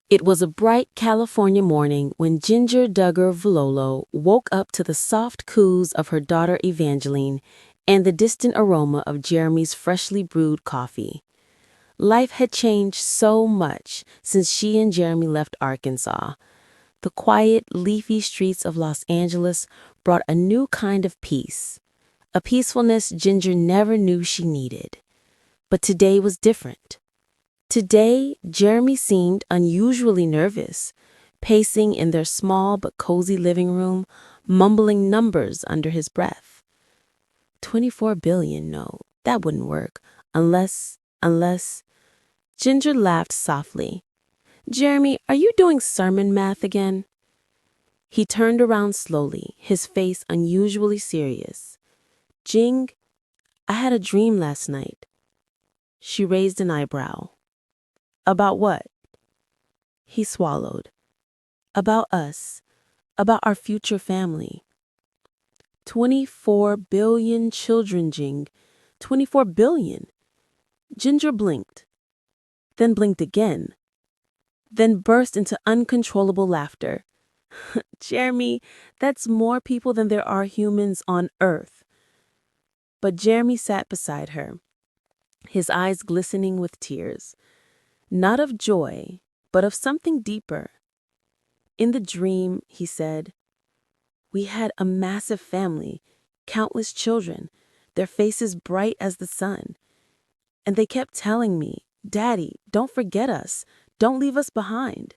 It was a bright California morning when Ginger Duggar Vuolo woke up to the soft coos of her daughter Evangeline and the distant aroma of Jeremy's freshly brewed coffee. Life had changed so much since she and Jeremy left Arkansas. The quiet, leafy streets of Los Angeles brought a new kind of peace, a peacefulness Ginger never knew she needed. But today was different. Today, Jeremy seemed unusually nervous, pacing in their small but cozy living room, mumbling numbers under his breath. 24 billion, no, that wouldn't work, unless... Ginger laughed softly. Jeremy, are you doing sermon math again? He turned around slowly, his face unusually serious. Jing, I had a dream last night. She raised an eyebrow. About what? He swallowed. About us. About our future family. 24 billion children, Jing. 24 billion. Ginger blinked. Then blinked again. Then burst into uncontrollable laughter. Jeremy, that's more people than there are humans on Earth. But Jeremy sat beside her, his eyes glistening with tears. Not of joy, but of something deeper. In the dream, he said, we had a massive family, countless children, their faces bright as the sun. And they kept telling me, Daddy, don't forget us, don't leave us behind.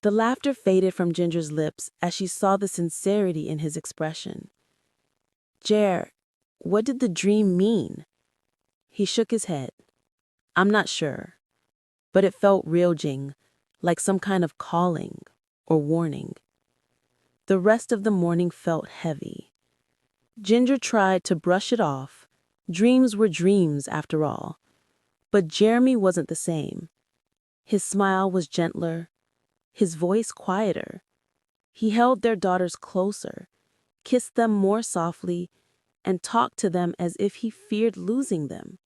The laughter faded from Ginger's lips as she saw the sincerity in his expression. Jer, what did the dream mean? He shook his head. I'm not sure. But it felt real, Jing, like some kind of calling or warning. The rest of the morning felt heavy. Ginger tried to brush it off. Dreams were dreams, after all. But Jeremy wasn't the same. His smile was gentler, his voice quieter. He held their daughters closer, kissed them more softly, and talked to them as if he feared losing them.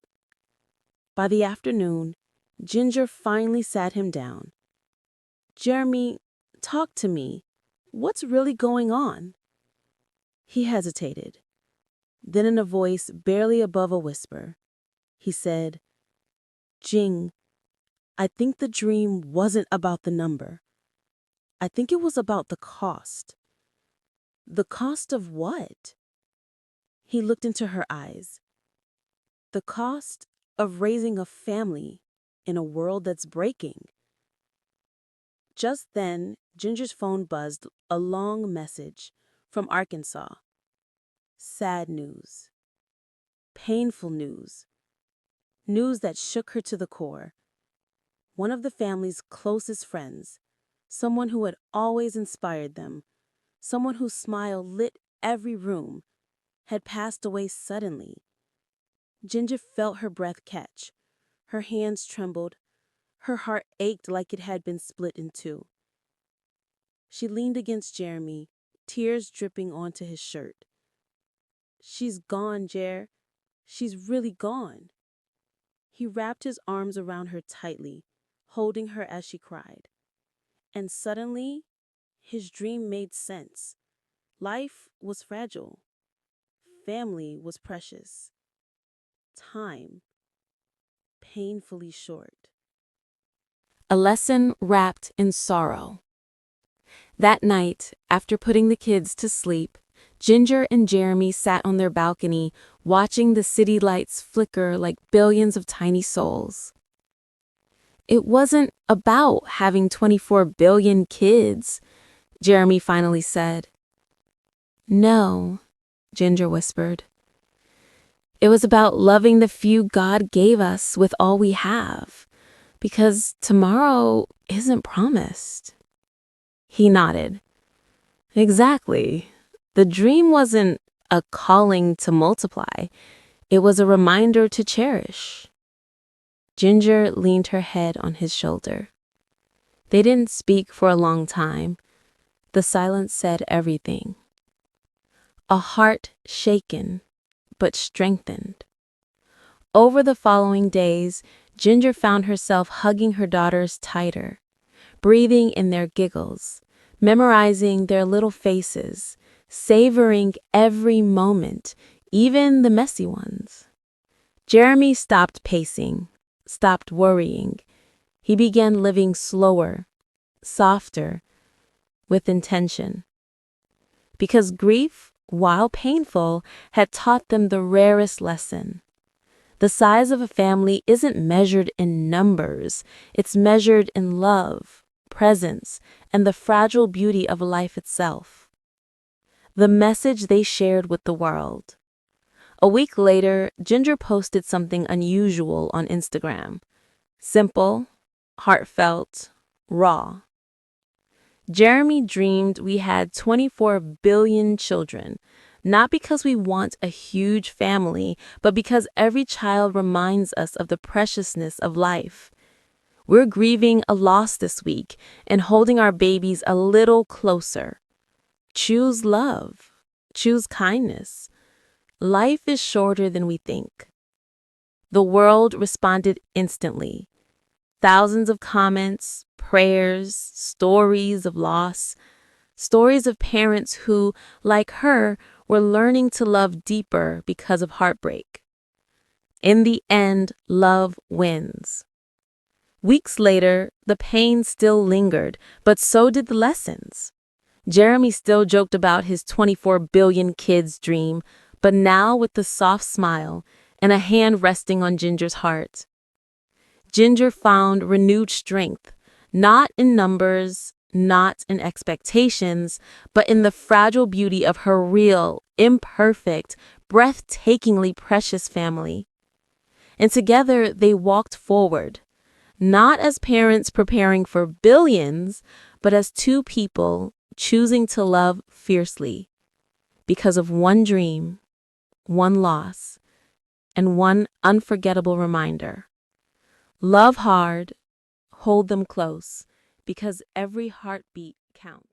By the afternoon, Ginger finally sat him down. Jeremy, talk to me. What's really going on? He hesitated. Then in a voice barely above a whisper, he said, Jing, I think the dream wasn't about the number. I think it was about the cost. The cost of what? He looked into her eyes. The cost of raising a family in a world that's breaking. Just then, Ginger's phone buzzed a long message from Arkansas. Sad news. Painful news. News that shook her to the core. One of the family's closest friends, someone who had always inspired them, someone whose smile lit every room, had passed away suddenly. Ginger felt her breath catch. Her hands trembled. Her heart ached like it had been split in two. She leaned against Jeremy, tears dripping onto his shirt. She's gone, Jer. She's really gone. He wrapped his arms around her tightly, holding her as she cried. And suddenly, his dream made sense. Life was fragile. Family was precious. Time, painfully short. A lesson wrapped in sorrow. That night, after putting the kids to sleep, Ginger and Jeremy sat on their balcony, watching the city lights flicker like billions of tiny souls. It wasn't about having 24 billion kids, Jeremy finally said. No, Ginger whispered. It was about loving the few God gave us with all we have, because tomorrow isn't promised. He nodded. Exactly. The dream wasn't a calling to multiply. It was a reminder to cherish. Ginger leaned her head on his shoulder. They didn't speak for a long time. The silence said everything. A heart shaken, but strengthened. Over the following days, Ginger found herself hugging her daughters tighter, breathing in their giggles, memorizing their little faces, savoring every moment, even the messy ones. Jeremy stopped pacing, stopped worrying. He began living slower, softer, with intention. Because grief, while painful, had taught them the rarest lesson. The size of a family isn't measured in numbers, it's measured in love, presence, and the fragile beauty of life itself. The message they shared with the world. A week later, Jinger posted something unusual on Instagram. Simple, heartfelt, raw. Jeremy dreamed we had 24 billion children, not because we want a huge family, but because every child reminds us of the preciousness of life. We're grieving a loss this week and holding our babies a little closer. Choose love. Choose kindness. Life is shorter than we think. The world responded instantly. Thousands of comments, prayers, stories of loss, stories of parents who, like her, were learning to love deeper because of heartbreak. In the end, love wins. Weeks later, the pain still lingered, but so did the lessons. Jeremy still joked about his 24 billion kids dream, but now with a soft smile and a hand resting on Ginger's heart. Jinger found renewed strength, not in numbers, not in expectations, but in the fragile beauty of her real, imperfect, breathtakingly precious family. And together they walked forward, not as parents preparing for billions, but as two people choosing to love fiercely because of one dream, one loss, and one unforgettable reminder. Love hard, hold them close, because every heartbeat counts.